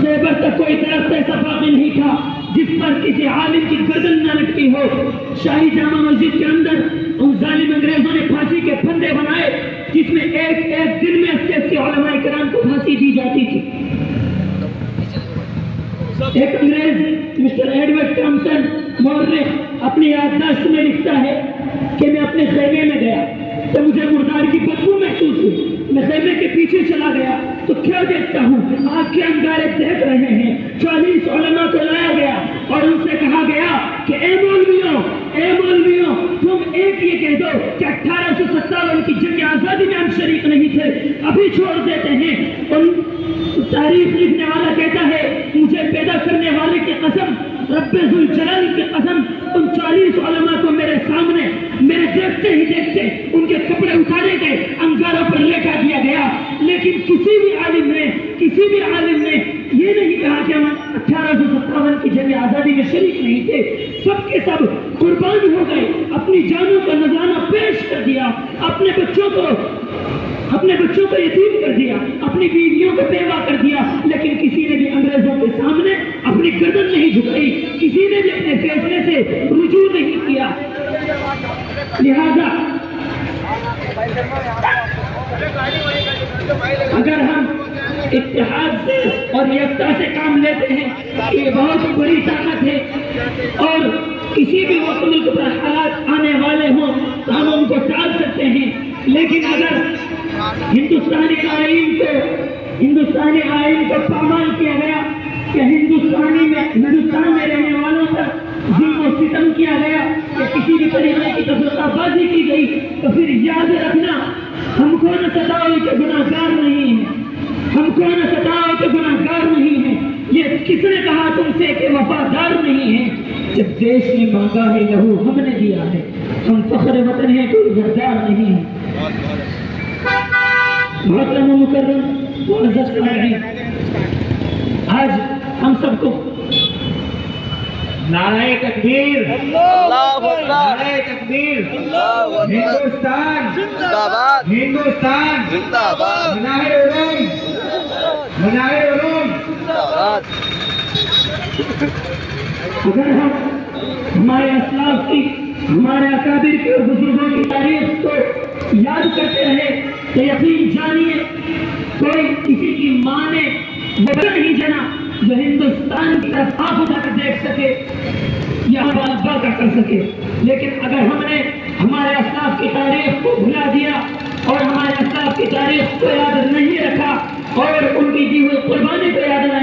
خیبر تک کوئی درخت ایسا باقی نہیں تھا جس پر کسی عالم کی گردن نہ لٹکی ہو۔ شاہی جامع مسجد کے اندر ان ظالم انگریزوں نے پھانسی کے پھندے بنائے جس میں ایک ایک دن میں 80 علماء کرام کو پھانسی دی جاتی تھی۔ ایک انگریز مسٹر ایڈورڈ تھامسن مورخ اپنی یادداشت میں لکھتا ہے کہ میں اپنے خیمے میں گیا تو مجھے مردار کی بدبو محسوس ہوئی۔ میں خیمے کے پیچھے چلا گیا تو کیا دیکھتا ہوں، آگ کے انگارے دیکھ رہے ہیں۔ 40 علماء کو لایا گیا اور ان سے کہا گیا کہ اے مولویوں تم ایک یہ کہہ دو کہ 1857 کی جنگ آزادی میں ہم شریک نہیں تھے، ابھی چھوڑ دیتے ہیں۔ ان تاریخ لکھنے والا کہتا ہے مجھے پیدا کرنے والے کی قسم، رب ذوالجلال کی قسم، ان 40 علماء کو میرے سامنے میرے دیکھتے ہی دیکھتے ان کے کپڑے اتارے گئے، انگاروں پر لٹا دیا گیا۔ لیکن کسی بھی عالم نے یہ نہیں کہا کہ ہم 1857 کی جنگ آزادی میں شریک نہیں تھے۔ سب کے سب قربان ہو گئے، اپنی جانوں کا نذرانہ پیش کر دیا، اپنے بچوں کو یتیم کر دیا، اپنی بیویوں کو بیوہ کر دیا، لیکن کسی نے بھی انگریزوں کے سامنے اپنی گردن نہیں جھکائی، کسی نے بھی اپنے فیصلے سے رجوع نہیں کیا۔ لہذا اگر ہم اتحاد سے اور یکتا سے کام لیتے ہیں یہ بہت بڑی طاقت ہے، اور کسی بھی وقت ملک پر حالات آنے والے ہوں تو ہم ان کو ٹال سکتے ہیں۔ لیکن اگر ہندوستانی آئین کو پامال کیا گیا کہ ہندوستان میں رہنے والوں پر ظلم و ستم کیا گیا کہ کسی بھی طریقے کی تفرقہ بازی کی گئی، تو پھر یاد رکھنا ہم کو نہ ستاؤ کہ گناہگار نہیں ہیں۔ یہ کس نے کہا تم سے کہ وفادار نہیں ہیں؟ جب دیش نے مانگا ہے لہو ہم نے دیا ہے، ہم فخر وطن ہیں کوئی غدار نہیں ہے۔ محترم و مکرم معزز سامعین، آج ہم سب کو نعرہ تکبیر، اللہ اکبر، نعرہ تکبیر، ہندوستان زندہ باد، ہندوستان زندہ باد، منائے علوم، منائے علوم۔ زندہ باد۔ اگر ہم ہمارے اسلاف کی، ہمارے اکابر کے اور بزرگوں کی تاریخ کو یاد کرتے رہے تو یقین جانیے کوئی کسی کی ماں نے وہ نہیں جنا جو ہندوستان کی طرف آنکھ اٹھا کر دیکھ سکے یا ہمارا کر سکے۔ لیکن اگر ہم نے ہمارے اسلاف کی تاریخ کو بھلا دیا اور ہمارے اسلاف کی تاریخ کو یاد نہیں رکھا اور ان کی دی ہوئی قربانی کو یاد نہیں